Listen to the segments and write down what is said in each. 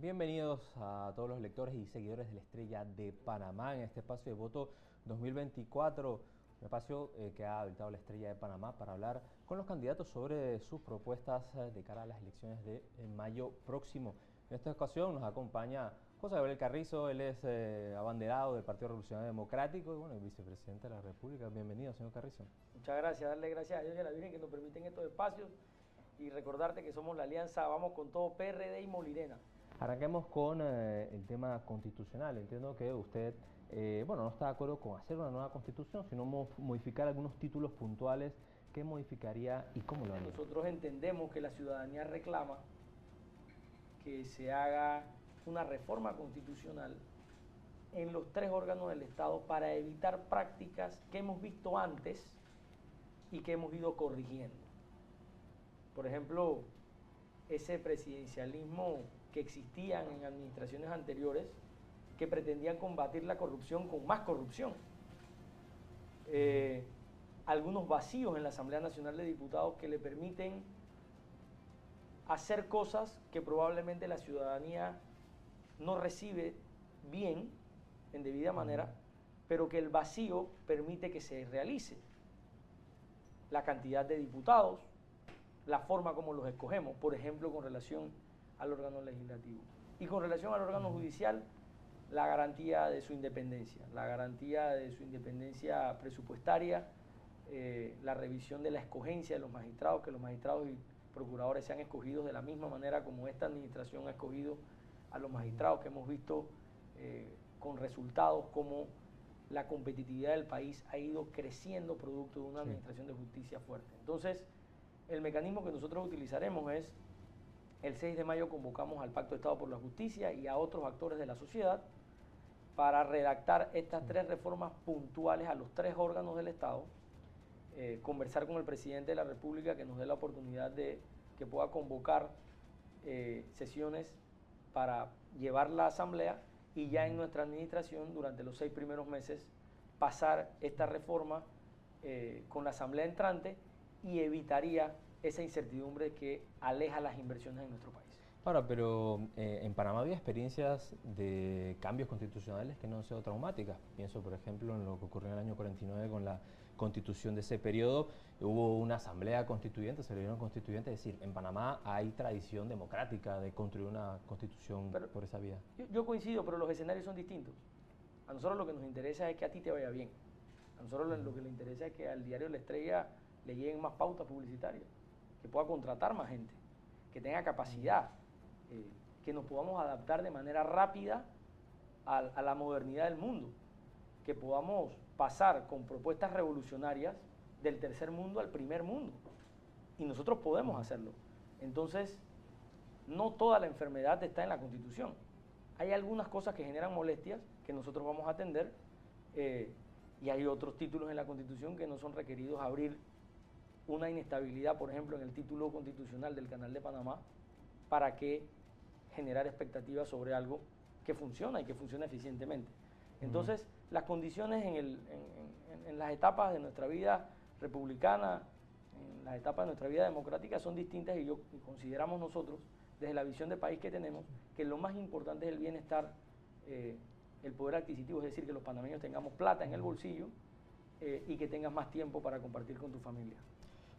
Bienvenidos a todos los lectores y seguidores de la Estrella de Panamá en este espacio de voto 2024, un espacio que ha habilitado la Estrella de Panamá para hablar con los candidatos sobre sus propuestas de cara a las elecciones de mayo próximo. En esta ocasión nos acompaña José Gabriel Carrizo, él es abanderado del Partido Revolucionario Democrático y bueno, el vicepresidente de la República. Bienvenido, señor Carrizo. Muchas gracias, darle gracias a Dios y a la Virgen que nos permiten estos espacios y recordarte que somos la alianza Vamos con Todo, PRD y Molirena. Arranquemos con el tema constitucional. Entiendo que usted no está de acuerdo con hacer una nueva constitución, sino modificar algunos títulos puntuales. ¿Qué modificaría y cómo lo haría? Nosotros entendemos que la ciudadanía reclama que se haga una reforma constitucional en los tres órganos del Estado para evitar prácticas que hemos visto antes y que hemos ido corrigiendo. Por ejemplo, ese presidencialismo que existían en administraciones anteriores que pretendían combatir la corrupción con más corrupción. Algunos vacíos en la Asamblea Nacional de Diputados que le permiten hacer cosas que probablemente la ciudadanía no recibe bien, en debida manera, pero que el vacío permite que se realice. La cantidad de diputados, la forma como los escogemos, por ejemplo, con relación al órgano legislativo. Y con relación al órgano judicial, la garantía de su independencia, presupuestaria, la revisión de la escogencia de los magistrados, que los magistrados y procuradores sean escogidos de la misma manera como esta administración ha escogido a los magistrados, que hemos visto con resultados como la competitividad del país ha ido creciendo producto de una administración de justicia fuerte. Entonces, el mecanismo que nosotros utilizaremos es: el 6 de mayo convocamos al Pacto de Estado por la Justicia y a otros actores de la sociedad para redactar estas tres reformas puntuales a los tres órganos del Estado, conversar con el presidente de la República que nos dé la oportunidad de que pueda convocar sesiones para llevar la asamblea y ya en nuestra administración durante los 6 primeros meses pasar esta reforma con la asamblea entrante y evitaría esa incertidumbre que aleja las inversiones en nuestro país. Ahora, pero en Panamá había experiencias de cambios constitucionales que no han sido traumáticas. Pienso, por ejemplo, en lo que ocurrió en el año 49 con la constitución de ese periodo. Hubo una asamblea constituyente, se eligieron constituyentes. Es decir, en Panamá hay tradición democrática de construir una constitución por esa vía. Yo coincido, pero los escenarios son distintos. A nosotros lo que nos interesa es que a ti te vaya bien. A nosotros lo que nos interesa es que al diario La Estrella le lleguen más pautas publicitarias, que pueda contratar más gente, que tenga capacidad, que nos podamos adaptar de manera rápida a la modernidad del mundo, que podamos pasar con propuestas revolucionarias del tercer mundo al primer mundo. Y nosotros podemos hacerlo. Entonces, no toda la enfermedad está en la Constitución. Hay algunas cosas que generan molestias que nosotros vamos a atender y hay otros títulos en la Constitución que no son requeridos abrir una inestabilidad, por ejemplo, en el título constitucional del Canal de Panamá, para que generar expectativas sobre algo que funciona y que funciona eficientemente. Entonces, las condiciones en las etapas de nuestra vida republicana, en las etapas de nuestra vida democrática son distintas y consideramos nosotros, desde la visión de país que tenemos, que lo más importante es el bienestar, el poder adquisitivo, es decir, que los panameños tengamos plata en el bolsillo y que tengas más tiempo para compartir con tu familia.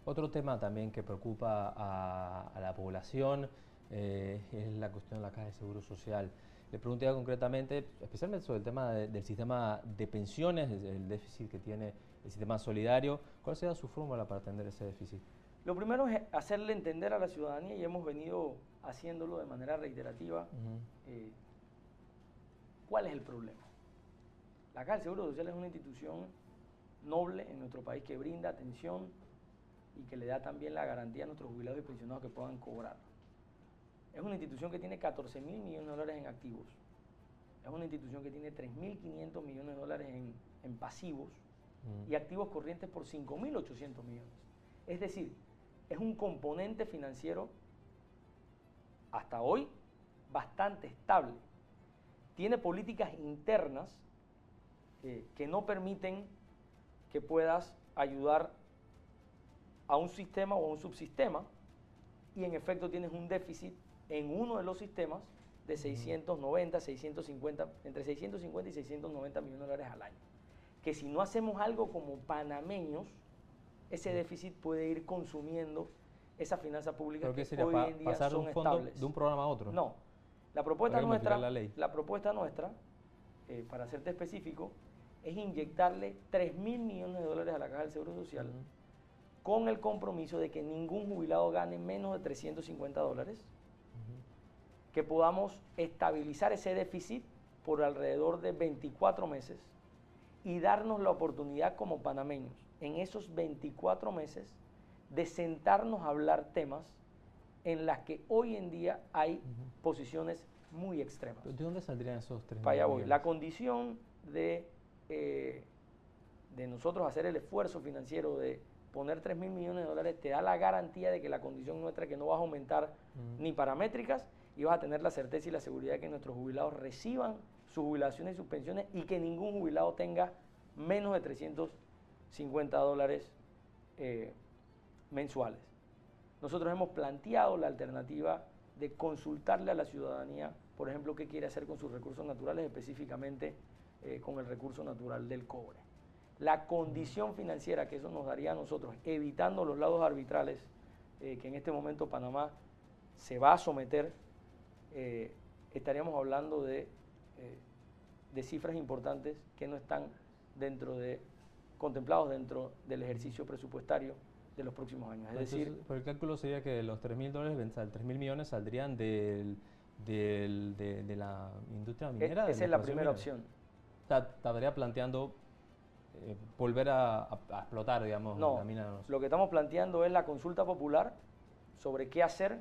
Otro tema también que preocupa a la población es la cuestión de la Caja de Seguro Social. Le pregunté concretamente, especialmente sobre el tema del sistema de pensiones, el déficit que tiene el sistema solidario. ¿Cuál será su fórmula para atender ese déficit? Lo primero es hacerle entender a la ciudadanía, y hemos venido haciéndolo de manera reiterativa, cuál es el problema. La Caja del Seguro Social es una institución noble en nuestro país que brinda atención y que le da también la garantía a nuestros jubilados y pensionados que puedan cobrar. Es una institución que tiene 14.000 millones de dólares en activos. Es una institución que tiene 3.500 millones de dólares en pasivos y activos corrientes por 5.800 millones. Es decir, es un componente financiero hasta hoy bastante estable. Tiene políticas internas que no permiten que puedas ayudar a un sistema o a un subsistema, y en efecto tienes un déficit en uno de los sistemas de 690, 650, entre 650 y 690 millones de dólares al año. Que si no hacemos algo como panameños, ese déficit puede ir consumiendo esas finanzas públicas que sería hoy en día pasar son de un fondo estables. De un programa a otro. No, la propuesta nuestra, para serte específico, es inyectarle 3.000 millones de dólares a la Caja del Seguro Social con el compromiso de que ningún jubilado gane menos de 350 dólares, que podamos estabilizar ese déficit por alrededor de 24 meses y darnos la oportunidad como panameños en esos 24 meses de sentarnos a hablar temas en las que hoy en día hay posiciones muy extremas. ¿De dónde saldrían esos 3 Para allá voy. La condición de nosotros hacer el esfuerzo financiero de poner 3.000 millones de dólares te da la garantía de que la condición nuestra es que no vas a aumentar ni paramétricas y vas a tener la certeza y la seguridad de que nuestros jubilados reciban sus jubilaciones y sus pensiones y que ningún jubilado tenga menos de 350 dólares mensuales. Nosotros hemos planteado la alternativa de consultarle a la ciudadanía, por ejemplo, qué quiere hacer con sus recursos naturales, específicamente con el recurso natural del cobre. La condición financiera que eso nos daría a nosotros, evitando los laudos arbitrales que en este momento Panamá se va a someter, estaríamos hablando de cifras importantes que no están contemplados dentro del ejercicio presupuestario de los próximos años. Es decir, por el cálculo sería que los 3.000 dólares, 3.000 millones saldrían de la industria minera. Esa es la primera opción. Estaría planteando volver a explotar, digamos, la mina de Donoso. Lo que estamos planteando es la consulta popular sobre qué hacer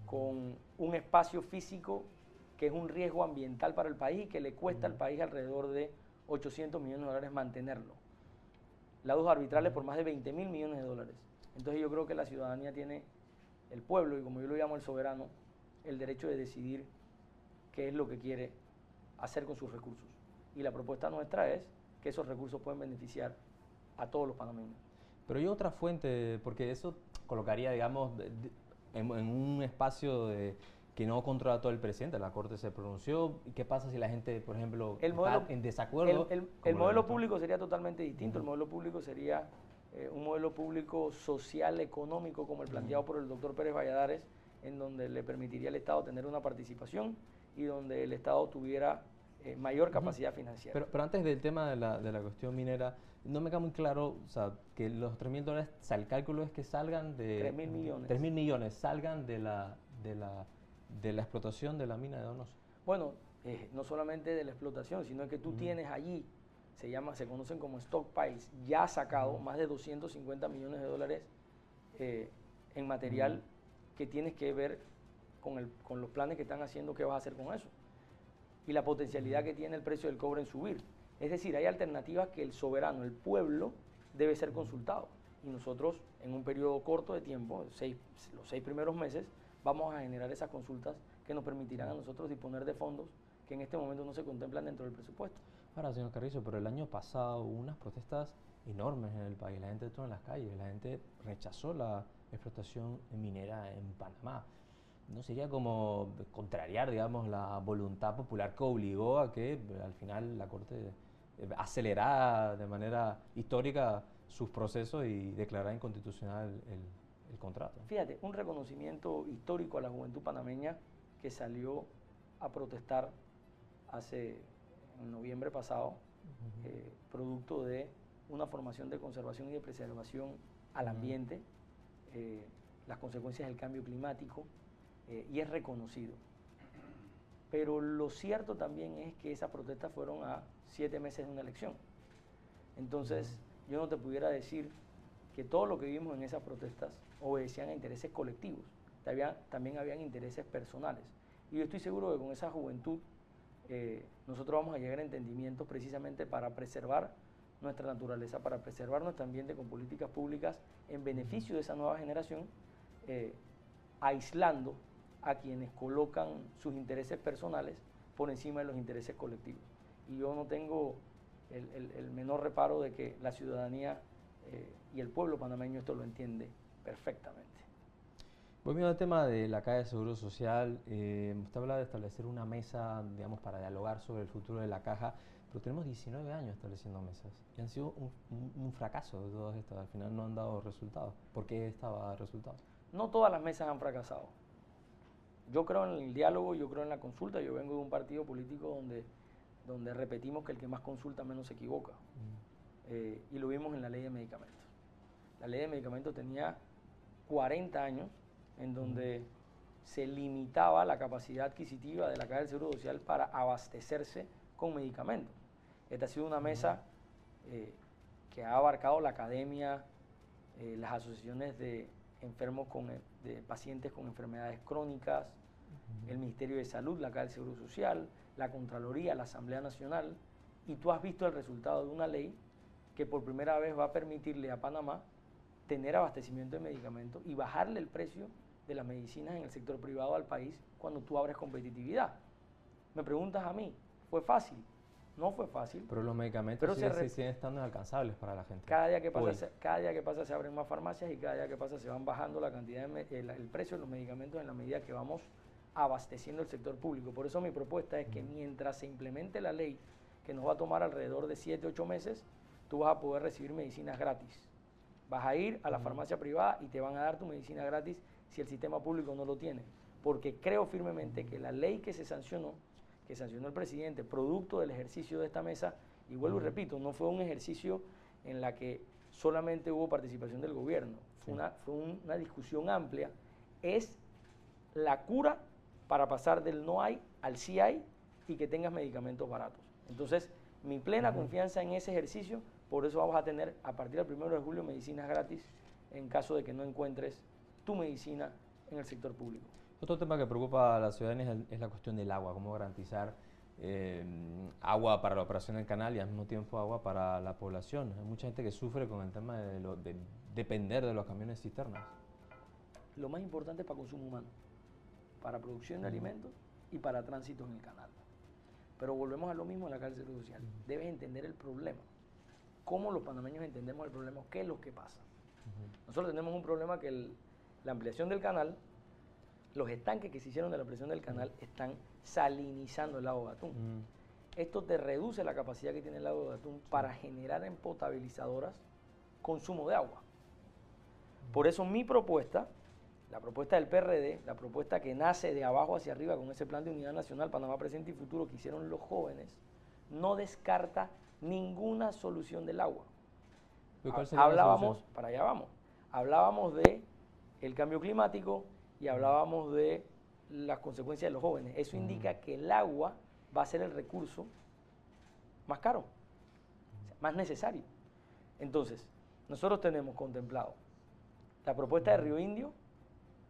con un espacio físico que es un riesgo ambiental para el país y que le cuesta al país alrededor de 800 millones de dólares mantenerlo. Laudos arbitrales por más de 20.000 millones de dólares. Entonces yo creo que la ciudadanía tiene, el pueblo, y como yo lo llamo el soberano, el derecho de decidir qué es lo que quiere hacer con sus recursos. Y la propuesta nuestra es que esos recursos pueden beneficiar a todos los panameños. Pero hay otra fuente, porque eso colocaría, digamos, en un espacio que no controla todo el presidente. La Corte se pronunció. ¿Y qué pasa si la gente, por ejemplo, está en desacuerdo? El modelo público sería totalmente distinto. El modelo público sería un modelo público social, económico, como el planteado por el doctor Pérez Valladares, en donde le permitiría al Estado tener una participación y donde el Estado tuviera mayor capacidad financiera. Pero antes del tema de la cuestión minera, no me queda muy claro, o sea, que los 3.000 dólares, o sea, el cálculo es que salgan de... 3.000 millones. 3.000 millones salgan de la explotación de la mina de Donoso. Bueno, no solamente de la explotación, sino que tú tienes allí, se conocen como stockpiles, ya sacado más de 250 millones de dólares en material que tienes que ver con los planes que están haciendo, qué vas a hacer con eso. Y la potencialidad que tiene el precio del cobre en subir. Es decir, hay alternativas que el soberano, el pueblo, debe ser consultado. Y nosotros, en un periodo corto de tiempo, los 6 primeros meses, vamos a generar esas consultas que nos permitirán a nosotros disponer de fondos que en este momento no se contemplan dentro del presupuesto. Ahora, señor Carrizo, pero el año pasado hubo unas protestas enormes en el país. La gente estuvo en las calles, la gente rechazó la explotación minera en Panamá. ¿No sería como contrariar, digamos, la voluntad popular que obligó a que al final la Corte acelerara de manera histórica sus procesos y declarara inconstitucional el contrato? Fíjate, un reconocimiento histórico a la juventud panameña que salió a protestar en noviembre pasado, producto de una formación de conservación y de preservación al ambiente, las consecuencias del cambio climático, y es reconocido. Pero lo cierto también es que esas protestas fueron a 7 meses de una elección. Entonces, yo no te pudiera decir que todo lo que vimos en esas protestas obedecían a intereses colectivos. También habían intereses personales. Y yo estoy seguro que con esa juventud nosotros vamos a llegar a entendimientos precisamente para preservar nuestra naturaleza, para preservar nuestro ambiente con políticas públicas en beneficio de esa nueva generación, aislando a quienes colocan sus intereses personales por encima de los intereses colectivos. Y yo no tengo el menor reparo de que la ciudadanía y el pueblo panameño esto lo entiende perfectamente. Volviendo al tema de la Caja de Seguro Social, usted habla de establecer una mesa, digamos, para dialogar sobre el futuro de la Caja, pero tenemos 19 años estableciendo mesas y han sido un fracaso de todas estas. Al final no han dado resultados. ¿Por qué estaba resultados? No todas las mesas han fracasado. Yo creo en el diálogo, yo creo en la consulta. Yo vengo de un partido político donde repetimos que el que más consulta menos se equivoca. Y lo vimos en la ley de medicamentos. La ley de medicamentos tenía 40 años en donde se limitaba la capacidad adquisitiva de la Caja del Seguro Social para abastecerse con medicamentos. Esta ha sido una mesa que ha abarcado la academia, las asociaciones de enfermos de pacientes con enfermedades crónicas, el Ministerio de Salud, la Caja del Seguro Social, la Contraloría, la Asamblea Nacional, y tú has visto el resultado de una ley que por primera vez va a permitirle a Panamá tener abastecimiento de medicamentos y bajarle el precio de las medicinas en el sector privado al país cuando tú abres competitividad. Me preguntas a mí, ¿fue fácil? No fue fácil. Pero los medicamentos siguen estando inalcanzables para la gente. Cada día que pasa se abren más farmacias y cada día que pasa se van bajando la cantidad el precio de los medicamentos en la medida que vamos abasteciendo el sector público. Por eso mi propuesta es que mientras se implemente la ley, que nos va a tomar alrededor de 7, 8 meses, tú vas a poder recibir medicinas gratis. Vas a ir a la farmacia privada y te van a dar tu medicina gratis si el sistema público no lo tiene. Porque creo firmemente que la ley que sancionó el presidente, producto del ejercicio de esta mesa, y vuelvo y repito, no fue un ejercicio en la que solamente hubo participación del gobierno, fue una discusión amplia, es la cura para pasar del no hay al sí hay y que tengas medicamentos baratos. Entonces, mi plena confianza en ese ejercicio, por eso vamos a tener a partir del 1 de julio medicinas gratis en caso de que no encuentres tu medicina en el sector público. Otro tema que preocupa a la ciudadanía es la cuestión del agua, cómo garantizar agua para la operación del canal y al mismo tiempo agua para la población. Hay mucha gente que sufre con el tema de depender de los camiones cisternas. Lo más importante es para consumo humano, para producción de alimentos y para tránsito en el canal. Pero volvemos a lo mismo en la Caja del Seguro Social. Debes entender el problema. ¿Cómo los panameños entendemos el problema? ¿Qué es lo que pasa? Nosotros tenemos un problema que la ampliación del canal, los estanques que se hicieron de la ampliación del canal están salinizando el lago Gatún. Esto te reduce la capacidad que tiene el lago Gatún para generar en potabilizadoras consumo de agua. Por eso mi propuesta, la propuesta del PRD, la propuesta que nace de abajo hacia arriba con ese plan de unidad nacional Panamá Presente y Futuro que hicieron los jóvenes, no descarta ninguna solución del agua. Hablábamos, para allá vamos, hablábamos de el cambio climático y hablábamos de las consecuencias de los jóvenes. Eso indica que el agua va a ser el recurso más caro, más necesario. Entonces, nosotros tenemos contemplado la propuesta de Río Indio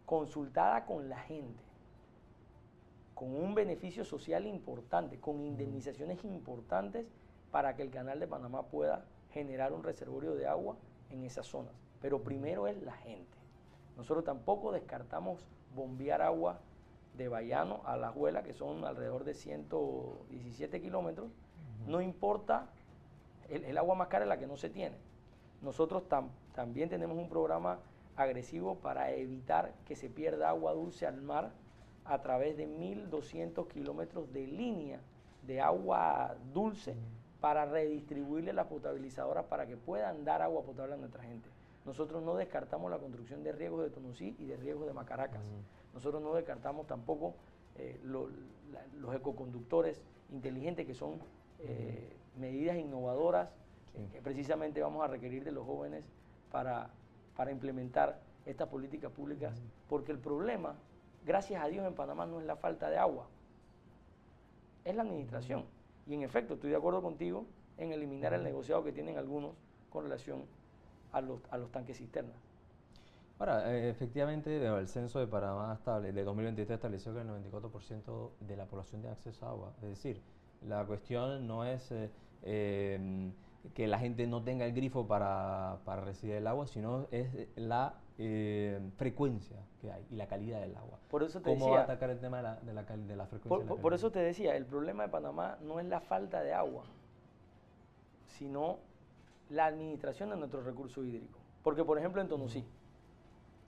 consultada con la gente, con un beneficio social importante, con indemnizaciones importantes para que el Canal de Panamá pueda generar un reservorio de agua en esas zonas. Pero primero es la gente. Nosotros tampoco descartamos bombear agua de Bayano a La Juela, que son alrededor de 117 kilómetros. No importa, el agua más cara es la que no se tiene. Nosotros también tenemos un programa agresivo para evitar que se pierda agua dulce al mar a través de 1.200 kilómetros de línea de agua dulce para redistribuirle las potabilizadoras para que puedan dar agua potable a nuestra gente. Nosotros no descartamos la construcción de riegos de Tonosí y de riegos de Macaracas. Nosotros no descartamos tampoco los ecoconductores inteligentes, que son medidas innovadoras que precisamente vamos a requerir de los jóvenes para implementar estas políticas públicas, porque el problema, gracias a Dios, en Panamá no es la falta de agua, es la administración. Y en efecto, estoy de acuerdo contigo en eliminar el negociado que tienen algunos con relación a los tanques cisternas. Ahora, efectivamente, el censo de Panamá de 2023 estableció que el 94% de la población tiene acceso a agua. Es decir, la cuestión no es que la gente no tenga el grifo para recibir el agua, sino es la frecuencia que hay y la calidad del agua. Por eso te ¿Cómo decía, va a atacar el tema de la frecuencia? Por eso te decía, el problema de Panamá no es la falta de agua, sino la administración de nuestro recurso hídrico. Porque, por ejemplo, en Tonosí,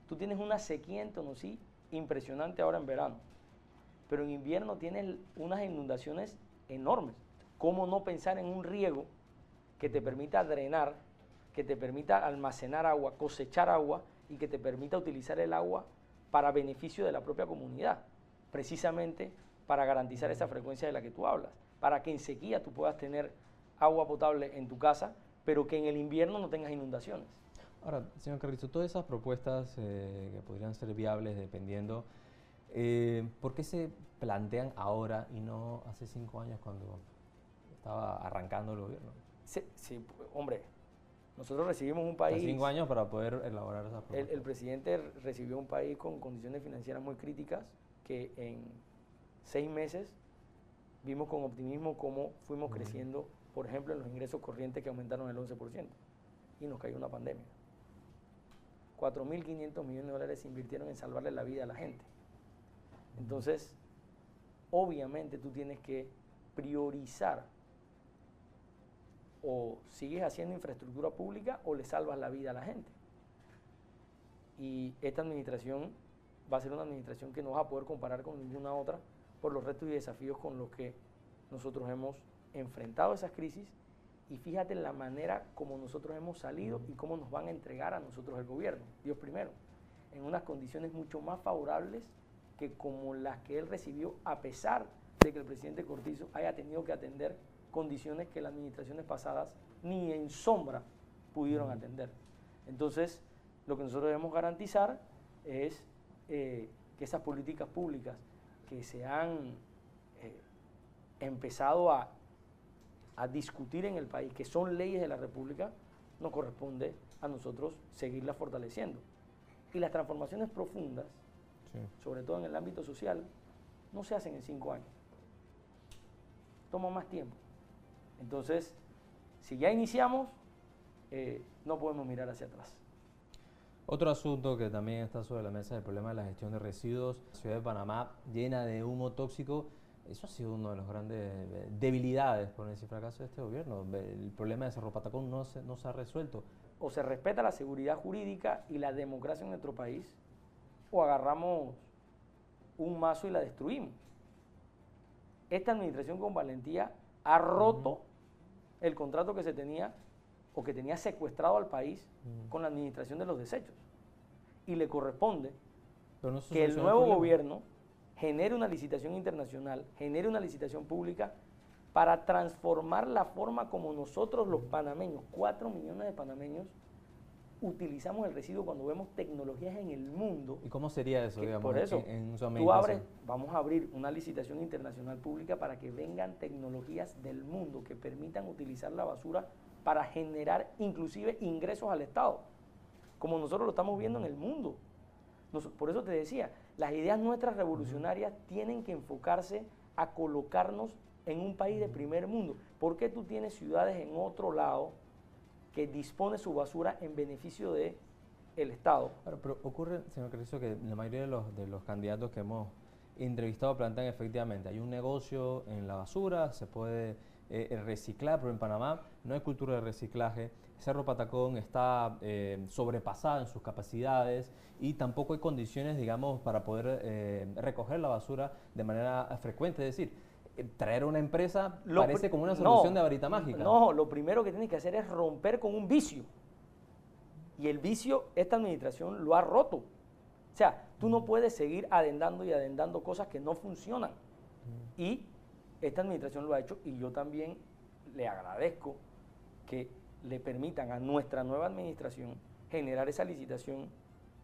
Tú tienes una sequía en Tonosí impresionante ahora en verano, pero en invierno tienes unas inundaciones enormes. ¿Cómo no pensar en un riego que te permita drenar, que te permita almacenar agua, cosechar agua y que te permita utilizar el agua para beneficio de la propia comunidad? Precisamente para garantizar esa frecuencia de la que tú hablas, para que en sequía tú puedas tener agua potable en tu casa, pero que en el invierno no tengas inundaciones. Ahora, señor Carrizo, todas esas propuestas que podrían ser viables dependiendo, ¿por qué se plantean ahora y no hace 5 años cuando estaba arrancando el gobierno? Sí, hombre, nosotros recibimos un país... 5 años para poder elaborar esas propuestas. El presidente recibió un país con condiciones financieras muy críticas, que en 6 meses vimos con optimismo cómo fuimos creciendo, por ejemplo, en los ingresos corrientes que aumentaron el 11%, y nos cayó una pandemia. 4.500 millones de dólares se invirtieron en salvarle la vida a la gente. Entonces, obviamente tú tienes que priorizar: o sigues haciendo infraestructura pública o le salvas la vida a la gente. Y esta administración va a ser una administración que no va a poder comparar con ninguna otra por los retos y desafíos con los que nosotros hemos enfrentado esas crisis, y fíjate en la manera como nosotros hemos salido y cómo nos van a entregar a nosotros el gobierno, Dios primero, en unas condiciones mucho más favorables que como las que él recibió, a pesar de que el presidente Cortizo haya tenido que atender condiciones que las administraciones pasadas ni en sombra pudieron atender. Entonces, lo que nosotros debemos garantizar es que esas políticas públicas que se han empezado a discutir en el país, que son leyes de la República, nos corresponde a nosotros seguirlas fortaleciendo. Y las transformaciones profundas, sí, sobre todo en el ámbito social, no se hacen en 5 años. Toma más tiempo. Entonces, si ya iniciamos, no podemos mirar hacia atrás. Otro asunto que también está sobre la mesa es el problema de la gestión de residuos. La ciudad de Panamá llena de humo tóxico. Eso ha sido una de las grandes debilidades, por no decir fracaso, de este gobierno. El problema de Cerro Patacón no se ha resuelto. O se respeta la seguridad jurídica y la democracia en nuestro país, o agarramos un mazo y la destruimos. Esta administración con valentía ha roto el contrato que se tenía, o que tenía secuestrado al país con la administración de los desechos. Y le corresponde que el nuevo gobierno genere una licitación internacional, genere una licitación pública para transformar la forma como nosotros los panameños, 4 millones de panameños, utilizamos el residuo cuando vemos tecnologías en el mundo. ¿Y cómo sería eso, digamos, por eso, en su vamos a abrir una licitación internacional pública para que vengan tecnologías del mundo que permitan utilizar la basura para generar inclusive ingresos al Estado, como nosotros lo estamos viendo en el mundo. Por eso te decía, las ideas nuestras revolucionarias tienen que enfocarse a colocarnos en un país de primer mundo. ¿Por qué tú tienes ciudades en otro lado que dispone su basura en beneficio del Estado? Pero ocurre, señor Carrizo, que la mayoría de los candidatos que hemos entrevistado plantean efectivamente, hay un negocio en la basura, se puede reciclar, pero en Panamá no hay cultura de reciclaje. Cerro Patacón está sobrepasada en sus capacidades y tampoco hay condiciones, digamos, para poder recoger la basura de manera frecuente. Es decir, traer una empresa parece como una solución de varita mágica. No, lo primero que tienes que hacer es romper con un vicio. Y el vicio, esta administración lo ha roto. O sea, tú no puedes seguir adendando y adendando cosas que no funcionan. Y esta administración lo ha hecho, y yo también le agradezco que le permitan a nuestra nueva administración generar esa licitación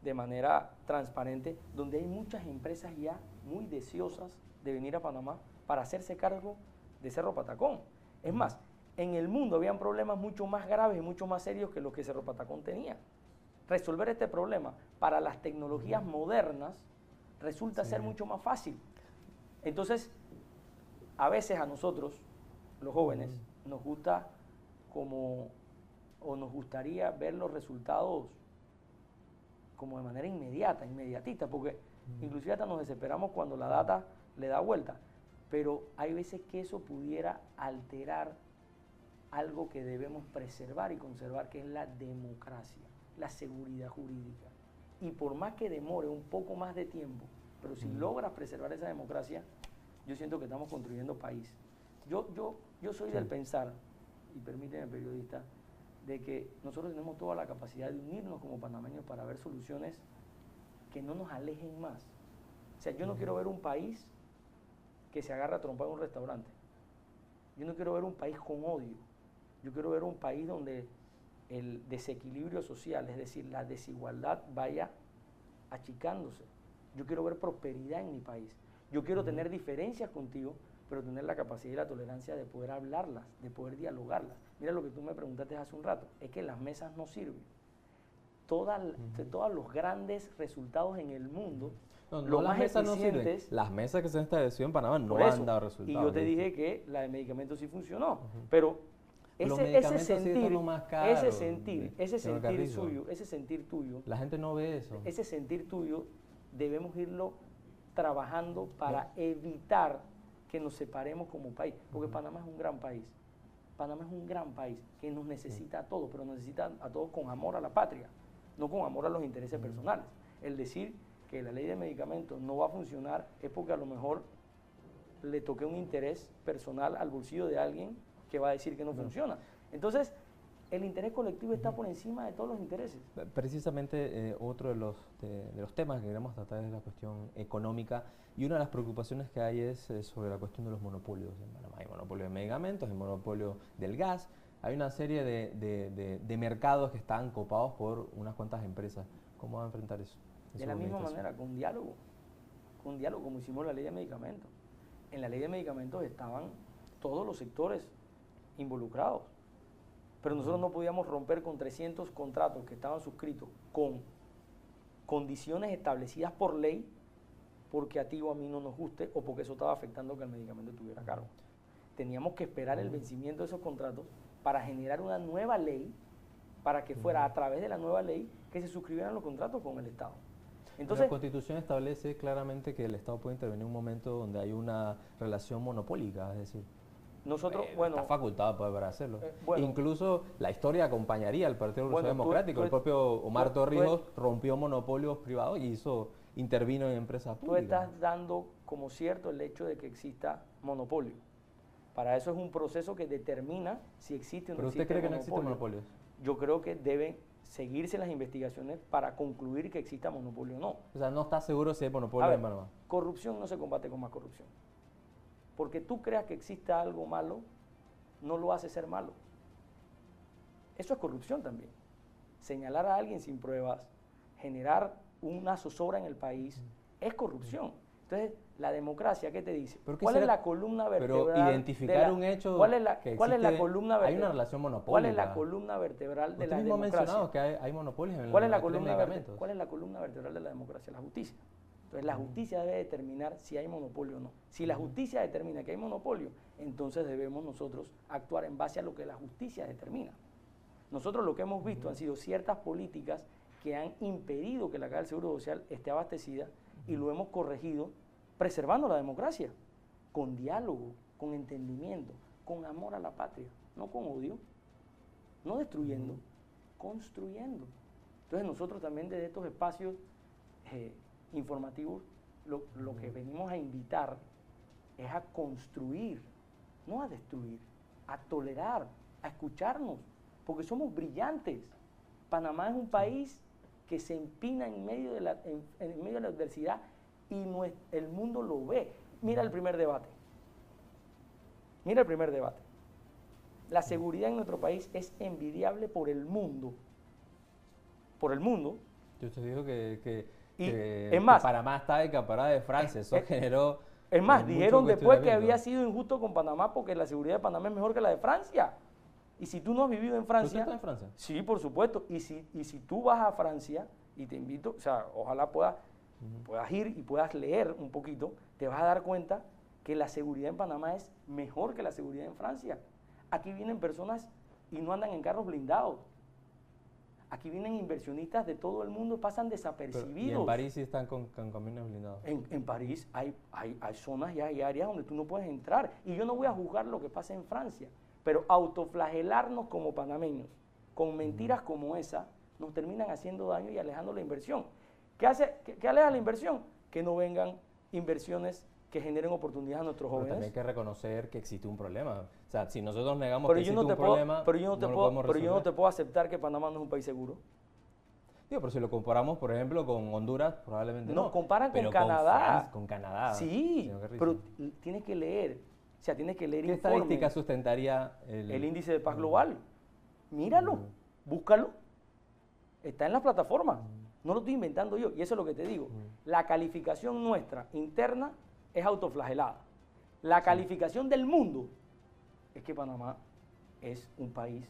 de manera transparente, donde hay muchas empresas ya muy deseosas de venir a Panamá para hacerse cargo de Cerro Patacón. Es más, en el mundo habían problemas mucho más graves y mucho más serios que los que Cerro Patacón tenía. Resolver este problema para las tecnologías modernas resulta ser mucho más fácil. Entonces, a veces a nosotros, los jóvenes, nos gusta nos gustaría ver los resultados como de manera inmediatista, porque inclusive hasta nos desesperamos cuando la data le da vuelta, pero hay veces que eso pudiera alterar algo que debemos preservar y conservar, que es la democracia, la seguridad jurídica. Y por más que demore un poco más de tiempo, pero si logras preservar esa democracia, yo siento que estamos construyendo país. Yo soy del pensar, y permíteme periodista, de que nosotros tenemos toda la capacidad de unirnos como panameños para ver soluciones que no nos alejen más. O sea, yo no quiero ver un país que se agarra a trompar en un restaurante. Yo no quiero ver un país con odio. Yo quiero ver un país donde el desequilibrio social, es decir, la desigualdad vaya achicándose. Yo quiero ver prosperidad en mi país. Yo quiero tener diferencias contigo, pero tener la capacidad y la tolerancia de poder hablarlas, de poder dialogarlas. Mira lo que tú me preguntaste hace un rato, es que las mesas no sirven. Todos los grandes resultados en el mundo, no, las mesas no sirven. Las mesas que se han establecido en Panamá no han dado resultados. Y yo te dije que la de medicamentos sí funcionó, pero ese sentir tuyo, la gente no ve eso. Ese sentir tuyo debemos irlo trabajando para evitar que nos separemos como país, porque Panamá es un gran país. Panamá es un gran país que nos necesita a todos, pero necesita a todos con amor a la patria, no con amor a los intereses personales. El decir que la ley de medicamentos no va a funcionar es porque a lo mejor le toque un interés personal al bolsillo de alguien que va a decir que no funciona. Entonces, el interés colectivo está por encima de todos los intereses. Precisamente otro de los temas que queremos tratar es la cuestión económica, y una de las preocupaciones que hay es sobre la cuestión de los monopolios en Panamá. Hay monopolio de medicamentos, hay monopolio del gas, hay una serie de mercados que están copados por unas cuantas empresas. ¿Cómo va a enfrentar eso? De la misma manera, con diálogo como hicimos la ley de medicamentos. En la ley de medicamentos estaban todos los sectores involucrados, pero nosotros no podíamos romper con 300 contratos que estaban suscritos con condiciones establecidas por ley porque a ti o a mí no nos guste o porque eso estaba afectando que el medicamento estuviera caro. Teníamos que esperar el vencimiento de esos contratos para generar una nueva ley, para que fuera a través de la nueva ley que se suscribieran los contratos con el Estado. Entonces, la Constitución establece claramente que el Estado puede intervenir en un momento donde hay una relación monopólica, es decir, nosotros, está facultado para hacerlo. Incluso la historia acompañaría al Partido Revolucionario Democrático. El propio Omar Torrijos rompió monopolios privados y intervino en empresas públicas. Tú estás dando como cierto el hecho de que exista monopolio. Para eso es un proceso que determina si existe o no existe monopolio. ¿Pero usted cree que no existen monopolios? Yo creo que deben seguirse las investigaciones para concluir que exista monopolio o no. O sea, ¿no está seguro si hay monopolio en Panamá? Corrupción no se combate con más corrupción. Porque tú creas que exista algo malo, no lo hace ser malo. Eso es corrupción también. Señalar a alguien sin pruebas, generar una zozobra en el país, es corrupción. Entonces, la democracia, ¿qué te dice? ¿Cuál es la columna vertebral? Pero identificar un hecho ¿Cuál es la columna vertebral? Hay una relación monopólica. ¿Cuál es la columna vertebral de la democracia? Usted mismo ha mencionado que hay monopolios en ¿Cuál es la columna vertebral de la democracia? La justicia. Entonces, la justicia debe determinar si hay monopolio o no. Si la justicia determina que hay monopolio, entonces debemos nosotros actuar en base a lo que la justicia determina. Nosotros lo que hemos visto han sido ciertas políticas que han impedido que la Caja del Seguro Social esté abastecida y lo hemos corregido preservando la democracia, con diálogo, con entendimiento, con amor a la patria, no con odio, no destruyendo, construyendo. Entonces nosotros también desde estos espacios informativos, lo que venimos a invitar es a construir, no a destruir, a tolerar, a escucharnos, porque somos brillantes. Panamá es un país que se empina en medio de la adversidad y el mundo lo ve. Mira el primer debate. Mira el primer debate. La seguridad en nuestro país es envidiable por el mundo. Por el mundo. Yo te digo que es más, Panamá está acaparada de Francia. Eso generó... Es más, dijeron después que había sido injusto con Panamá porque la seguridad de Panamá es mejor que la de Francia. Y si tú no has vivido en Francia... ¿Usted está en Francia? Sí, por supuesto. Y si tú vas a Francia, y te invito, o sea, ojalá puedas ir y puedas leer un poquito, te vas a dar cuenta que la seguridad en Panamá es mejor que la seguridad en Francia. Aquí vienen personas y no andan en carros blindados. Aquí vienen inversionistas de todo el mundo, pasan desapercibidos. ¿Y en París sí están con camiones blindados? En París hay zonas y hay áreas donde tú no puedes entrar. Y yo no voy a juzgar lo que pasa en Francia, pero autoflagelarnos como panameños con mentiras como esa nos terminan haciendo daño y alejando la inversión. ¿Qué aleja la inversión? Que no vengan inversiones que generen oportunidades a nuestros Pero jóvenes. también hay que reconocer que existe un problema. O sea, si nosotros negamos Pero que yo existe no te un puedo, problema, pero yo no te no lo puedo, podemos pero yo no resolver. te puedo aceptar que Panamá no es un país seguro. Digo, pero si lo comparamos, por ejemplo, con Honduras, probablemente no. Nos comparan con Pero Canadá. Con Canadá. Sí, señor Carrizo. pero tienes que leer. O sea, tienes que leer ¿Qué informes. estadística sustentaría El índice de paz global. Míralo, búscalo. Está en las plataformas. No lo estoy inventando yo. Y eso es lo que te digo. La calificación nuestra interna es autoflagelada. La calificación del mundo es que Panamá es un país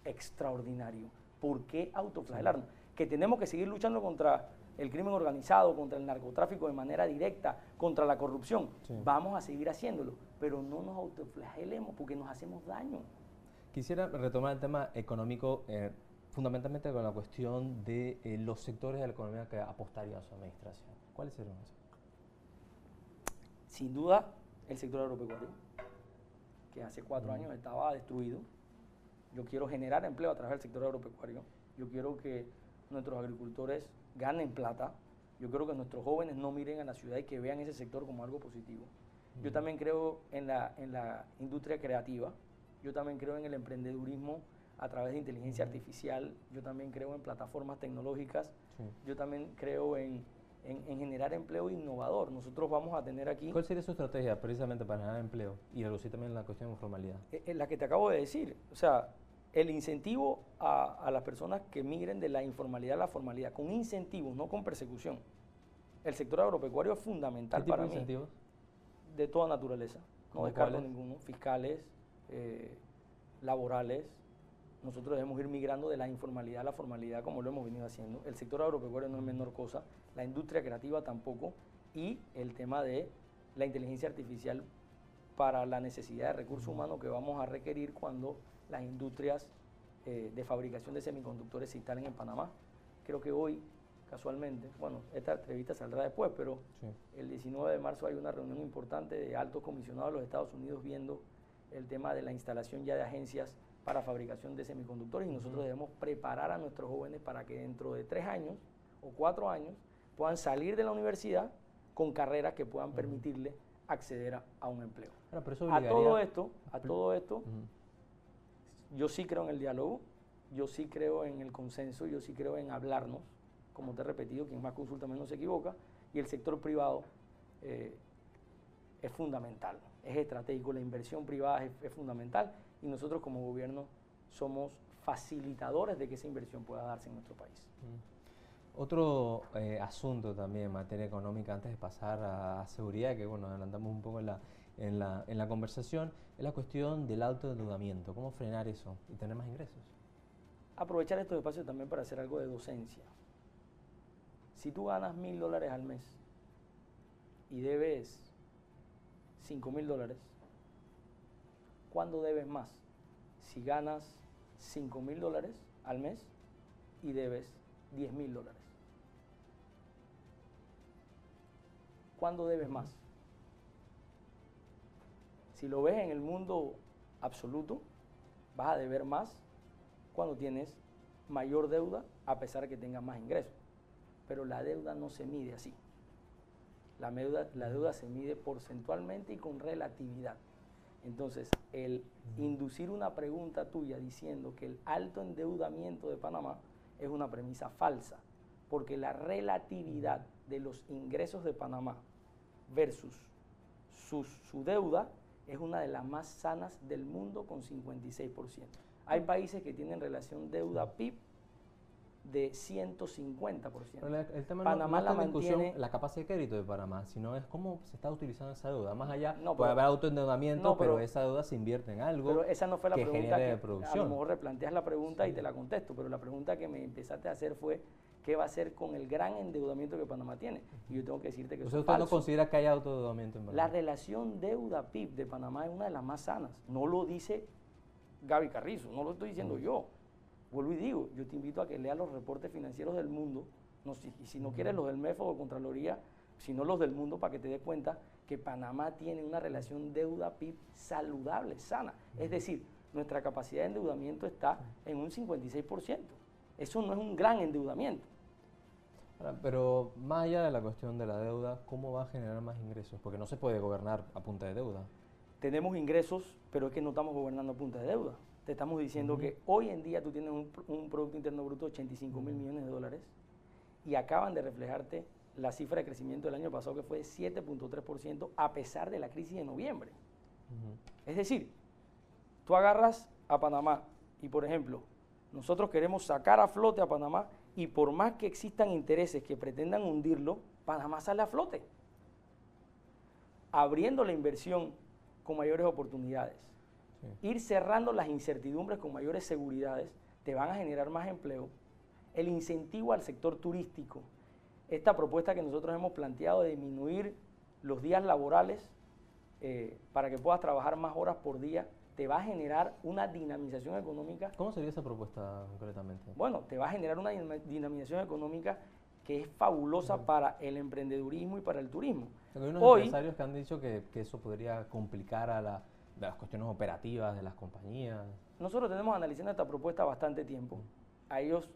extraordinario. ¿Por qué autoflagelarnos? Que tenemos que seguir luchando contra el crimen organizado, contra el narcotráfico de manera directa, contra la corrupción. Sí. Vamos a seguir haciéndolo, pero no nos autoflagelemos porque nos hacemos daño. Quisiera retomar el tema económico, fundamentalmente con la cuestión de los sectores de la economía que apostaría a su administración. ¿Cuáles serían esos? Sin duda, el sector agropecuario, que hace 4 años estaba destruido. Yo quiero generar empleo a través del sector agropecuario. Yo quiero que nuestros agricultores ganen plata. Yo quiero que nuestros jóvenes no miren a la ciudad y que vean ese sector como algo positivo. Yo también creo en la industria creativa. Yo también creo en el emprendedurismo a través de inteligencia artificial. Yo también creo en plataformas tecnológicas. Sí. Yo también creo en generar empleo innovador. Nosotros vamos a tener aquí... ¿Cuál sería su estrategia precisamente para generar empleo y reducir también la cuestión de informalidad? La que te acabo de decir, o sea, el incentivo a las personas que migren de la informalidad a la formalidad, con incentivos, no con persecución. El sector agropecuario es fundamental para mí. ¿Qué tipo de incentivos? De toda naturaleza, no ¿Cómo descarto cuáles? ninguno, fiscales, laborales. Nosotros debemos ir migrando de la informalidad a la formalidad como lo hemos venido haciendo. El sector agropecuario no es menor cosa, la industria creativa tampoco, y el tema de la inteligencia artificial para la necesidad de recursos humanos que vamos a requerir cuando las industrias de fabricación de semiconductores se instalen en Panamá. Creo que hoy, casualmente, bueno, esta entrevista saldrá después, pero Sí. el 19 de marzo hay una reunión importante de altos comisionados de los Estados Unidos viendo el tema de la instalación ya de agencias para fabricación de semiconductores, y nosotros debemos preparar a nuestros jóvenes para que dentro de 3 años o 4 años puedan salir de la universidad con carreras que puedan permitirle acceder a un empleo. Ahora, pero eso A obligaría- todo esto, Ujú. yo sí creo en el diálogo, yo sí creo en el consenso, yo sí creo en hablarnos, como te he repetido, quien más consulta menos se equivoca, y el sector privado es fundamental, es estratégico, la inversión privada es fundamental, y nosotros como gobierno somos facilitadores de que esa inversión pueda darse en nuestro país. Otro asunto también en materia económica, antes de pasar a seguridad, que bueno, adelantamos un poco en la conversación, es la cuestión del alto endeudamiento. ¿Cómo frenar eso y tener más ingresos? Aprovechar estos espacios también para hacer algo de docencia. Si tú ganas $1,000 al mes y debes $5,000, ¿cuándo debes más? Si ganas $5,000 al mes y debes $10,000. ¿Cuándo debes más? Si lo ves en el mundo absoluto, vas a deber más cuando tienes mayor deuda a pesar de que tengas más ingresos. Pero la deuda no se mide así. La deuda se mide porcentualmente y con relatividad. Entonces, el inducir una pregunta tuya diciendo que el alto endeudamiento de Panamá es una premisa falsa, porque la relatividad de los ingresos de Panamá versus su deuda es una de las más sanas del mundo con 56%. Hay países que tienen relación deuda-PIB de 150%. Pero el tema Panamá no la está en discusión mantiene- la capacidad de crédito de Panamá, sino es cómo se está utilizando esa deuda. Más allá, No, puede pero- haber autoendeudamiento, no, pero pero- esa deuda se invierte en algo Pero esa no fue la que pregunta genere que a producción. lo mejor replanteas la pregunta y te la contesto, pero la pregunta que me empezaste a hacer fue ¿qué va a hacer con el gran endeudamiento que Panamá tiene? Y yo tengo que decirte que O eso sea, es ¿usted no falso. considera que haya autoendeudamiento en La Panamá? relación deuda-PIB de Panamá es una de las más sanas. No lo dice Gaby Carrizo, no lo estoy diciendo yo. Vuelvo y digo, yo te invito a que leas los reportes financieros del mundo, no, si no quieres los del MEF o de Contraloría, sino los del mundo, para que te des cuenta que Panamá tiene una relación deuda-PIB saludable, sana. Es decir, nuestra capacidad de endeudamiento está en un 56%. Eso no es un gran endeudamiento. Ahora, pero más allá de la cuestión de la deuda, ¿cómo va a generar más ingresos? Porque no se puede gobernar a punta de deuda. Tenemos ingresos, pero es que no estamos gobernando a punta de deuda. Te estamos diciendo que hoy en día tú tienes un Producto Interno Bruto de 85.000 millones de dólares y acaban de reflejarte la cifra de crecimiento del año pasado que fue de 7.3% a pesar de la crisis de noviembre. Es decir, tú agarras a Panamá y, por ejemplo, nosotros queremos sacar a flote a Panamá y por más que existan intereses que pretendan hundirlo, Panamá sale a flote, abriendo la inversión con mayores oportunidades. Sí. Ir cerrando las incertidumbres con mayores seguridades te van a generar más empleo. El incentivo al sector turístico, esta propuesta que nosotros hemos planteado de disminuir los días laborales para que puedas trabajar más horas por día, te va a generar una dinamización económica. ¿Cómo sería esa propuesta concretamente? Bueno, te va a generar una dinamización económica que es fabulosa para el emprendedurismo y para el turismo. Hay unos empresarios que han dicho que eso podría complicar a las cuestiones operativas de las compañías. Nosotros tenemos analizando esta propuesta bastante tiempo. A ellos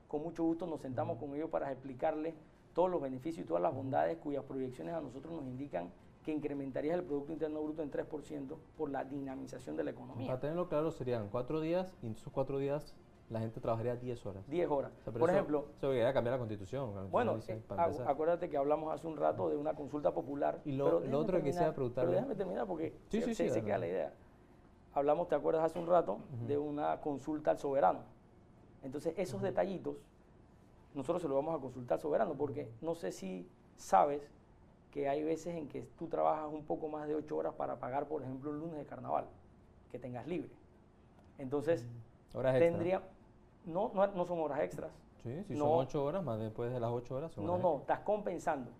con mucho gusto nos sentamos con ellos para explicarles todos los beneficios y todas las bondades cuyas proyecciones a nosotros nos indican que incrementaría el Producto Interno Bruto en 3% por la dinamización de la economía. Para tenerlo claro, serían 4 días y en esos 4 días la gente trabajaría 10 horas. 10 horas. O sea, por ejemplo... Eso debería cambiar la Constitución. Bueno, acuérdate que hablamos hace un rato de una consulta popular. Y lo otro que quisiera preguntarle... Pero déjame terminar porque se queda la idea. Hablamos, ¿te acuerdas hace un rato? De una consulta al soberano. Entonces, esos detallitos, nosotros se los vamos a consultar al soberano porque no sé si sabes que hay veces en que tú trabajas un poco más de 8 horas para pagar, por ejemplo, un lunes de carnaval, que tengas libre. Entonces, horas tendría... No son horas extras. Sí, si son 8 horas, más después de las 8 horas son No, estás compensando.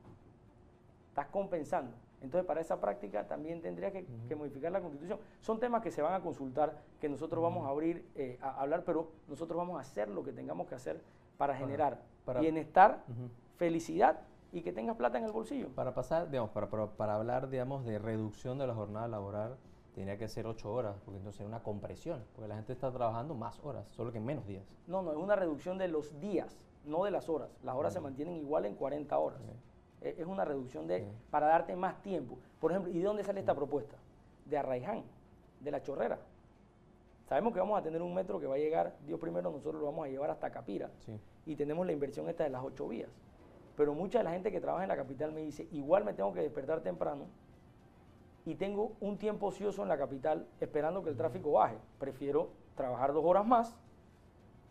Estás compensando. Entonces, para esa práctica también tendría que modificar la Constitución. Son temas que se van a consultar, que nosotros vamos a abrir, a hablar, pero nosotros vamos a hacer lo que tengamos que hacer para generar bienestar, felicidad y que tengas plata en el bolsillo. Para pasar, digamos, para hablar, digamos, de reducción de la jornada laboral, tendría que ser 8 horas, porque entonces es una compresión, porque la gente está trabajando más horas, solo que en menos días. No, es una reducción de los días, no de las horas. Las horas se mantienen igual en 40 horas. Es una reducción para darte más tiempo. Por ejemplo, ¿y de dónde sale esta propuesta? De Arraiján, de La Chorrera. Sabemos que vamos a tener un metro que va a llegar, Dios primero, nosotros lo vamos a llevar hasta Capira. Sí. Y tenemos la inversión esta de las 8 vías. Pero mucha de la gente que trabaja en la capital me dice, igual me tengo que despertar temprano y tengo un tiempo ocioso en la capital esperando que el tráfico baje. Prefiero trabajar 2 horas más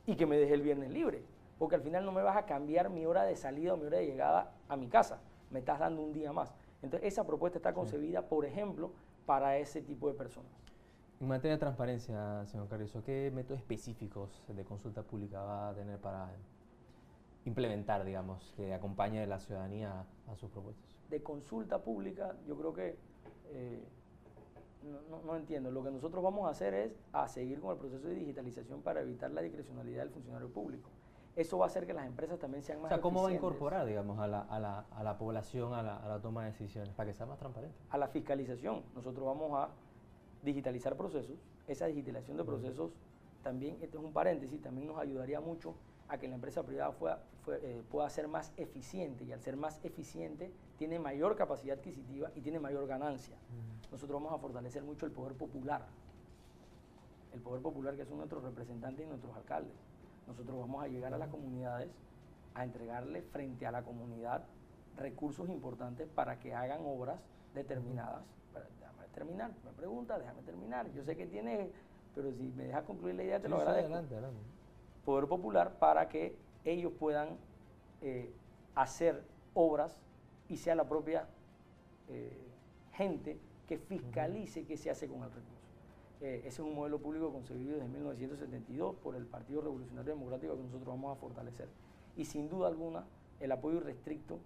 y que me deje el viernes libre. Porque al final no me vas a cambiar mi hora de salida o mi hora de llegada a mi casa. Me estás dando un día más. Entonces, esa propuesta está concebida, por ejemplo, para ese tipo de personas. En materia de transparencia, señor Carrizo, ¿qué métodos específicos de consulta pública va a tener para implementar, digamos, que acompañe a la ciudadanía a sus propuestas? De consulta pública, yo creo que no entiendo. Lo que nosotros vamos a hacer es a seguir con el proceso de digitalización para evitar la discrecionalidad del funcionario público. Eso va a hacer que las empresas también sean más eficientes. ¿Cómo va a incorporar, digamos, a la población a la toma de decisiones para que sea más transparente? A la fiscalización. Nosotros vamos a digitalizar procesos. Esa digitalización de procesos también, este es un paréntesis, también nos ayudaría mucho a que la empresa privada pueda ser más eficiente, y al ser más eficiente tiene mayor capacidad adquisitiva y tiene mayor ganancia. Nosotros vamos a fortalecer mucho el poder popular que son nuestros representantes y nuestros alcaldes. Nosotros vamos a llegar a las comunidades a entregarle frente a la comunidad recursos importantes para que hagan obras determinadas. Déjame terminar, me pregunta, déjame terminar. Yo sé que tiene, pero si me dejas concluir la idea te lo agradezco. Adelante. Poder popular para que ellos puedan hacer obras y sea la propia gente que fiscalice qué se hace con el recurso. Ese es un modelo público concebido desde 1972 por el Partido Revolucionario Democrático que nosotros vamos a fortalecer. Y sin duda alguna, el apoyo irrestricto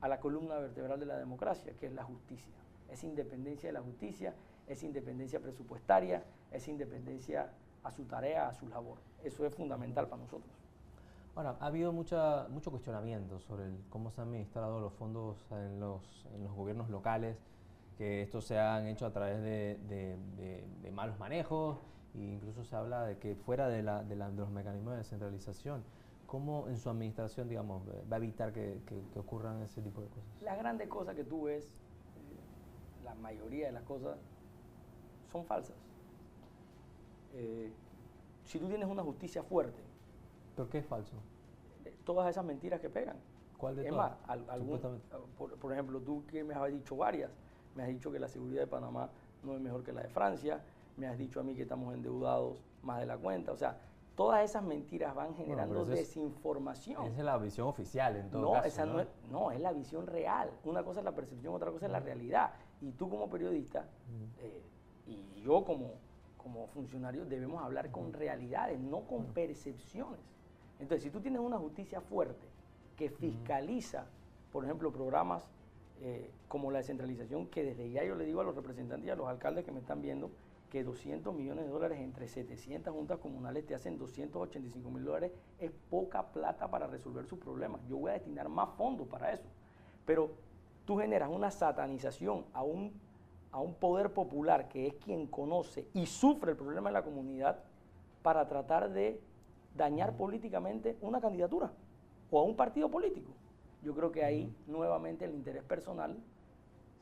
a la columna vertebral de la democracia, que es la justicia. Es independencia de la justicia, es independencia presupuestaria, es independencia a su tarea, a su labor. Eso es fundamental para nosotros. Ahora, ha habido mucho cuestionamiento sobre cómo se han administrado los fondos en los gobiernos locales, que estos se han hecho a través de malos manejos, e incluso se habla de que fuera de los mecanismos de descentralización. ¿cómo en su administración, digamos, va a evitar que ocurran ese tipo de cosas? Las grandes cosas que tú ves, la mayoría de las cosas son falsas. Si tú tienes una justicia fuerte, ¿Por qué es falso? todas esas mentiras que pegan. ¿Cuál de Es todas? más, por ejemplo, tú que me has dicho varias, me has dicho que la seguridad de Panamá no es mejor que la de Francia, me has dicho a mí que estamos endeudados más de la cuenta, o sea, todas esas mentiras van generando desinformación. Esa es la visión oficial en todo No, caso, esa ¿no? no es la visión real. Una cosa es la percepción, otra cosa es la realidad. Y tú como periodista y yo como funcionario debemos hablar con realidades, no con percepciones. Entonces, si tú tienes una justicia fuerte que fiscaliza, por ejemplo, programas como la descentralización, que desde ya yo le digo a los representantes y a los alcaldes que me están viendo, que 200 millones de dólares entre 700 juntas comunales te hacen 285 mil dólares, es poca plata para resolver sus problemas. Yo voy a destinar más fondos para eso. Pero tú generas una satanización a un poder popular que es quien conoce y sufre el problema de la comunidad para tratar de dañar políticamente una candidatura o a un partido político. Yo creo que ahí nuevamente el interés personal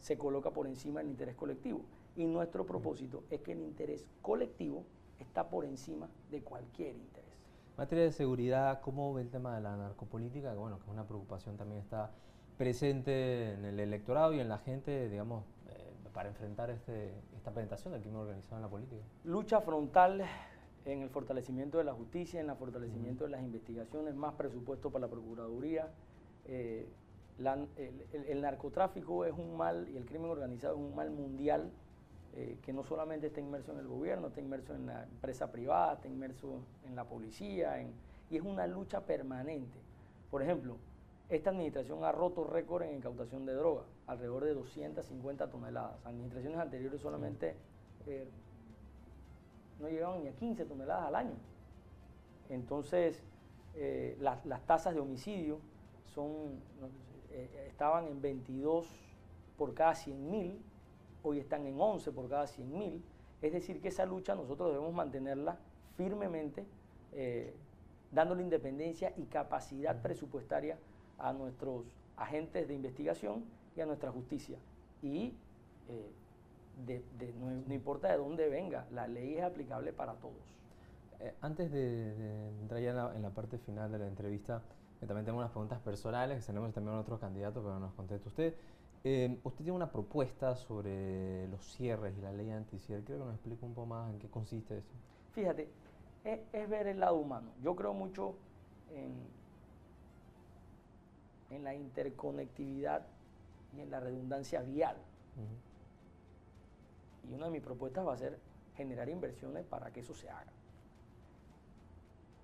se coloca por encima del interés colectivo. Y nuestro propósito es que el interés colectivo está por encima de cualquier interés. En materia de seguridad, ¿cómo ve el tema de la narcopolítica? Que bueno, que es una preocupación también está presente en el electorado y en la gente, digamos, para enfrentar esta penetración del crimen organizado en la política. Lucha frontal en el fortalecimiento de la justicia, en el fortalecimiento de las investigaciones, más presupuesto para la Procuraduría. El narcotráfico es un mal y el crimen organizado es un mal mundial que no solamente está inmerso en el gobierno, está inmerso en la empresa privada, está inmerso en la policía, y es una lucha permanente. Por ejemplo, esta administración ha roto récord en incautación de droga, alrededor de 250 toneladas. Administraciones anteriores solamente no llegaban ni a 15 toneladas al año. Entonces, las tasas de homicidio estaban en 22 por cada 100.000, hoy están en 11 por cada 100.000. Es decir, que esa lucha nosotros debemos mantenerla firmemente, dándole independencia y capacidad presupuestaria a nuestros agentes de investigación y a nuestra justicia. Y no importa de dónde venga, la ley es aplicable para todos. Antes de entrar ya en la parte final de la entrevista, también tengo unas preguntas personales, tenemos también otros candidatos, pero nos conteste usted. Usted tiene una propuesta sobre los cierres y la ley anticierre. Quiero que nos explique un poco más en qué consiste eso. Fíjate, es ver el lado humano. Yo creo mucho en la interconectividad y en la redundancia vial. Y una de mis propuestas va a ser generar inversiones para que eso se haga.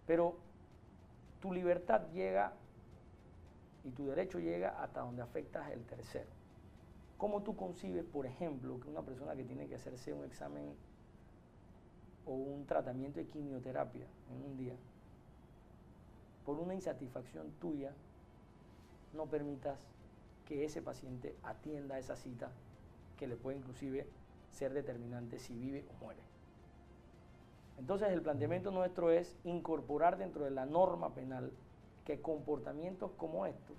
Pero tu libertad llega y tu derecho llega hasta donde afectas el tercero. ¿Cómo tú concibes, por ejemplo, que una persona que tiene que hacerse un examen o un tratamiento de quimioterapia en un día, por una insatisfacción tuya, no permitas que ese paciente atienda esa cita que le puede inclusive ser determinante si vive o muere? Entonces el planteamiento nuestro es incorporar dentro de la norma penal que comportamientos como estos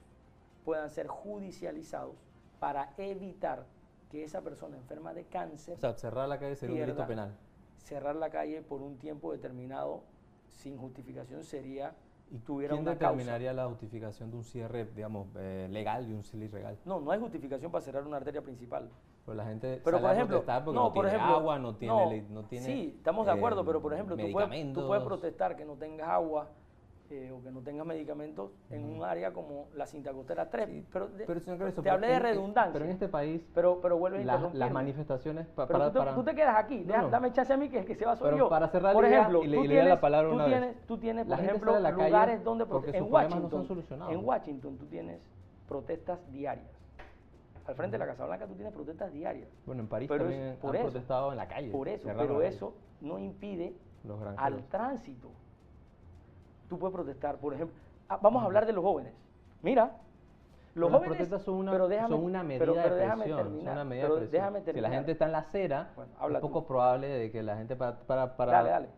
puedan ser judicializados para evitar que esa persona enferma de cáncer... O sea, cerrar la calle sería un delito penal. Cerrar la calle por un tiempo determinado sin justificación sería... ¿Y quién determinaría la justificación de un cierre, digamos, legal y un cierre ilegal? No hay justificación para cerrar una arteria principal. Pero la gente pero sale a protestar porque no tiene agua, no tiene... Sí, estamos de acuerdo, pero por ejemplo, tú puedes protestar que no tengas agua o que no tengas medicamentos en un área como la Cinta Costera 3. Sí, pero señor Creso, te hablé de redundancia. Pero en este país, pero vuelves a interrumpirme. Las manifestaciones... tú te quedas aquí, dame chance a mí que el que se va soy yo. Para cerrar por ejemplo, y le la palabra una vez. Tú tienes, por ejemplo, lugares donde protestar. En Washington tú tienes protestas diarias. Al frente de la Casa Blanca tú tienes protestas diarias. Bueno, en París también han protestado en la calle. Por eso, pero eso no impide al tránsito. Tú puedes protestar, por ejemplo, vamos a hablar de los jóvenes. Mira, los jóvenes... Las protestas son una medida de presión. Déjame terminar. Si la gente está en la acera, es poco probable de que la gente Dale.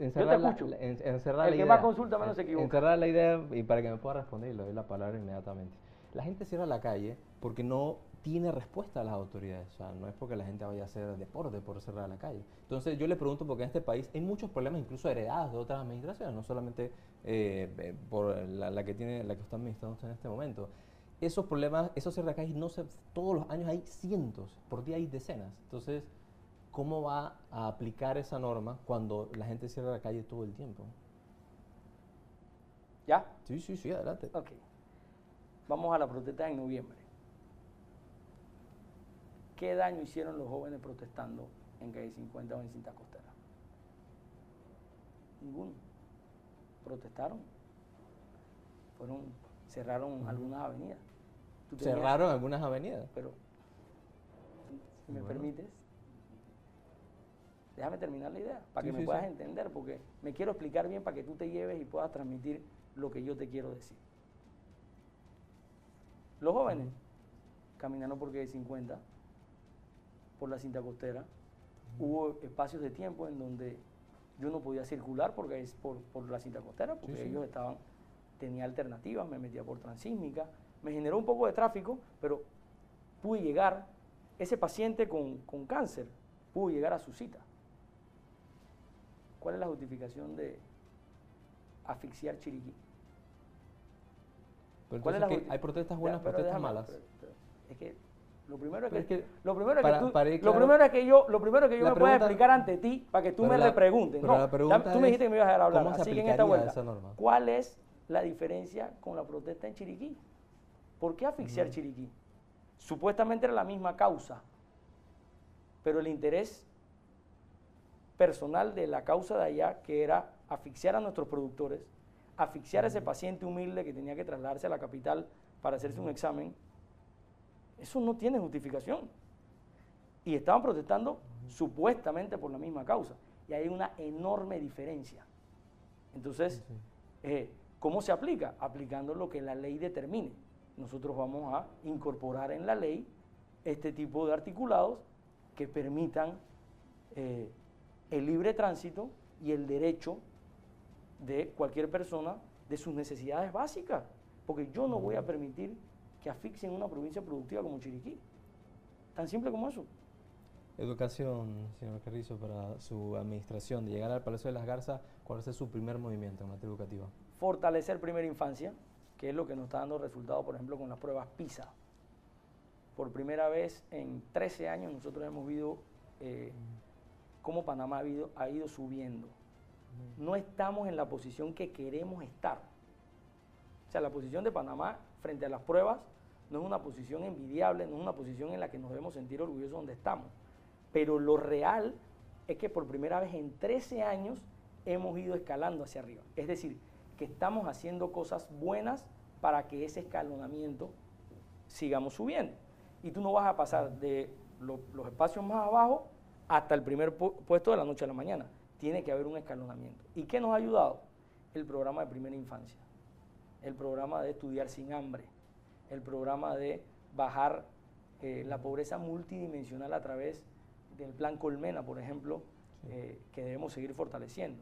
encerrar escucho. encerrar El la que idea. más consulta menos se equivoca. Encerrar la idea y para que me pueda responder, le doy la palabra inmediatamente. La gente cierra la calle porque no tiene respuesta a las autoridades. O sea, no es porque la gente vaya a hacer deporte por cerrar la calle. Entonces yo le pregunto porque en este país hay muchos problemas incluso heredados de otras administraciones, no solamente por la que está administrando usted en este momento. Esos problemas, esos cierre de calles, todos los años hay cientos, por día hay decenas. Entonces, ¿cómo va a aplicar esa norma cuando la gente cierra la calle todo el tiempo? ¿Ya? Sí, adelante. Ok. Vamos a la protesta en noviembre. ¿Qué daño hicieron los jóvenes protestando en Calle 50 o en Cinta Costera? Ninguno. Protestaron. Cerraron algunas avenidas. Cerraron algunas avenidas. Pero, si me permites, déjame terminar la idea, para que me puedas entender, porque me quiero explicar bien para que tú te lleves y puedas transmitir lo que yo te quiero decir. Los jóvenes caminaron por Calle 50, por la Cinta Costera. Hubo espacios de tiempo en donde yo no podía circular por la Cinta Costera, porque ellos tenía alternativas, me metía por Transísmica, me generó un poco de tráfico, pero pude llegar, ese paciente con cáncer, pudo llegar a su cita. ¿Cuál es la justificación de asfixiar Chiriquí? Pero entonces, hay protestas buenas, protestas malas. Es que lo primero es Pero que, es que lo primero para- es que tú, para ir lo claro- primero es que yo me pueda pregunta- explicar ante ti para que tú pero me la- repreguntes. pero No, la pregunta tú me es, dijiste que me ibas a dejar hablar, ¿cómo se así que en esta aplicaría vuelta, esa norma? ¿cuál es la diferencia con la protesta en Chiriquí? ¿Por qué asfixiar Chiriquí? Supuestamente era la misma causa, pero el interés personal de la causa de allá, que era asfixiar a nuestros productores, asfixiar a ese paciente humilde que tenía que trasladarse a la capital para hacerse un examen, eso no tiene justificación. Y estaban protestando supuestamente por la misma causa. Y hay una enorme diferencia. Entonces, ¿cómo se aplica? Aplicando lo que la ley determine. Nosotros vamos a incorporar en la ley este tipo de articulados que permitan el libre tránsito y el derecho de cualquier persona de sus necesidades básicas. Porque yo no voy a permitir que asfixien una provincia productiva como Chiriquí. Tan simple como eso. Educación, señor Carrizo, para su administración, de llegar al Palacio de las Garzas, ¿cuál va a ser su primer movimiento en materia educativa? Fortalecer primera infancia, que es lo que nos está dando resultados, por ejemplo, con las pruebas PISA. Por primera vez en 13 años nosotros hemos visto cómo Panamá ha ido subiendo. No estamos en la posición que queremos estar. O sea, la posición de Panamá frente a las pruebas no es una posición envidiable, no es una posición en la que nos debemos sentir orgullosos donde estamos. Pero lo real es que por primera vez en 13 años hemos ido escalando hacia arriba. Es decir, que estamos haciendo cosas buenas para que ese escalonamiento sigamos subiendo. Y tú no vas a pasar de los espacios más abajo hasta el primer puesto de la noche a la mañana. Tiene que haber un escalonamiento. ¿Y qué nos ha ayudado? El programa de primera infancia, el programa de estudiar sin hambre, el programa de bajar la pobreza multidimensional a través del plan Colmena, por ejemplo, que debemos seguir fortaleciendo.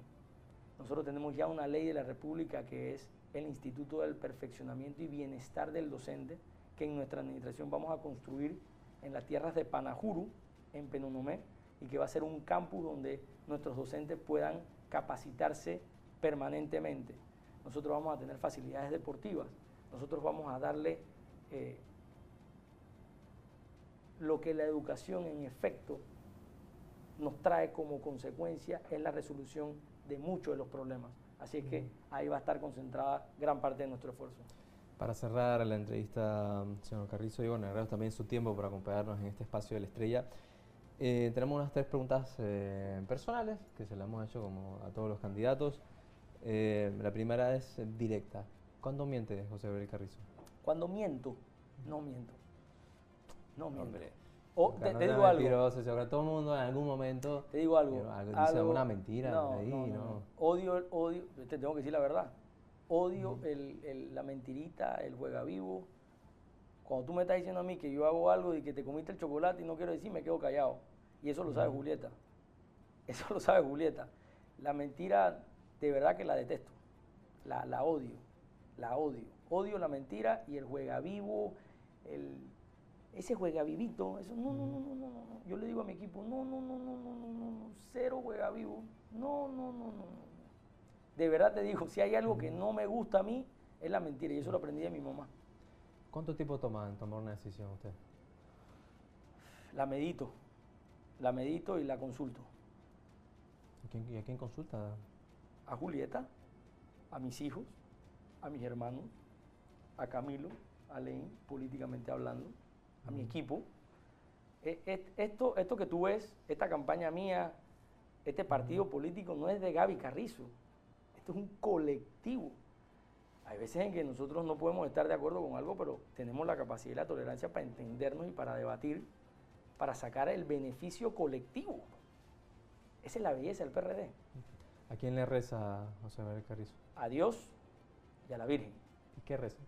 Nosotros tenemos ya una ley de la República que es el Instituto del Perfeccionamiento y Bienestar del Docente, que en nuestra administración vamos a construir en las tierras de Panajuru, en Penonomé, y que va a ser un campus donde nuestros docentes puedan capacitarse permanentemente. Nosotros vamos a tener facilidades deportivas, nosotros vamos a darle lo que la educación en efecto nos trae como consecuencia es la resolución de muchos de los problemas. Así es que ahí va a estar concentrada gran parte de nuestro esfuerzo. Para cerrar la entrevista, señor Carrizo, y bueno, agradezco también su tiempo por acompañarnos en este espacio de la Estrella. Tenemos unas 3 preguntas personales que se las hemos hecho como a todos los candidatos. La primera es directa. ¿Cuándo miente José Gabriel Carrizo? Cuando miento, no miento. No miento. Hombre, te digo algo. mentiroso, todo el mundo en algún momento Te digo algo. dice alguna mentira no, ahí, no. Odio, te tengo que decir la verdad. Odio la mentirita, el juega vivo. Cuando tú me estás diciendo a mí que yo hago algo y que te comiste el chocolate y no quiero decir, me quedo callado. Y eso lo sabe Julieta. Eso lo sabe Julieta. La mentira, de verdad que la detesto. La odio. La odio. Odio la mentira y el juega vivo, ese juega vivito, eso, no. Yo le digo a mi equipo, no, cero juega vivo. No. De verdad te digo, si hay algo que no me gusta a mí, es la mentira. Y eso lo aprendí de mi mamá. ¿Cuánto tiempo toma en tomar una decisión usted? La medito y la consulto. ¿Y a quién consulta? A Julieta, a mis hijos, a mis hermanos, a Camilo, a Leín, políticamente hablando, a mi equipo. Esto que tú ves, esta campaña mía, este partido político no es de Gaby Carrizo. Esto es un colectivo. Hay veces en que nosotros no podemos estar de acuerdo con algo, pero tenemos la capacidad y la tolerancia para entendernos y para debatir, para sacar el beneficio colectivo. Esa es la belleza del PRD. ¿A quién le reza José Gabriel Carrizo? A Dios y a la Virgen. ¿Y qué reza?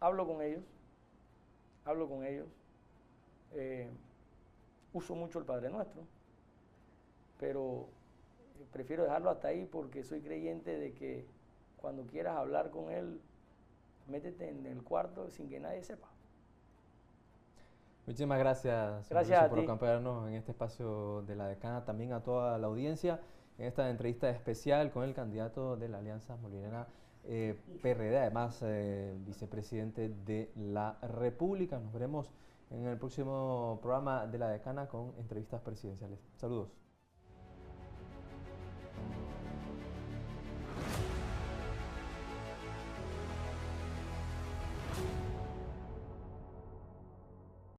Hablo con ellos. Uso mucho el Padre Nuestro, pero prefiero dejarlo hasta ahí porque soy creyente de que cuando quieras hablar con Él, métete en el cuarto sin que nadie sepa. Muchísimas gracias, Gracias por a ti. acompañarnos en este espacio de La Decana, también a toda la audiencia, en esta entrevista especial con el candidato de la Alianza Molinera PRD, además vicepresidente de la República. Nos veremos en el próximo programa de La Decana con entrevistas presidenciales. Saludos.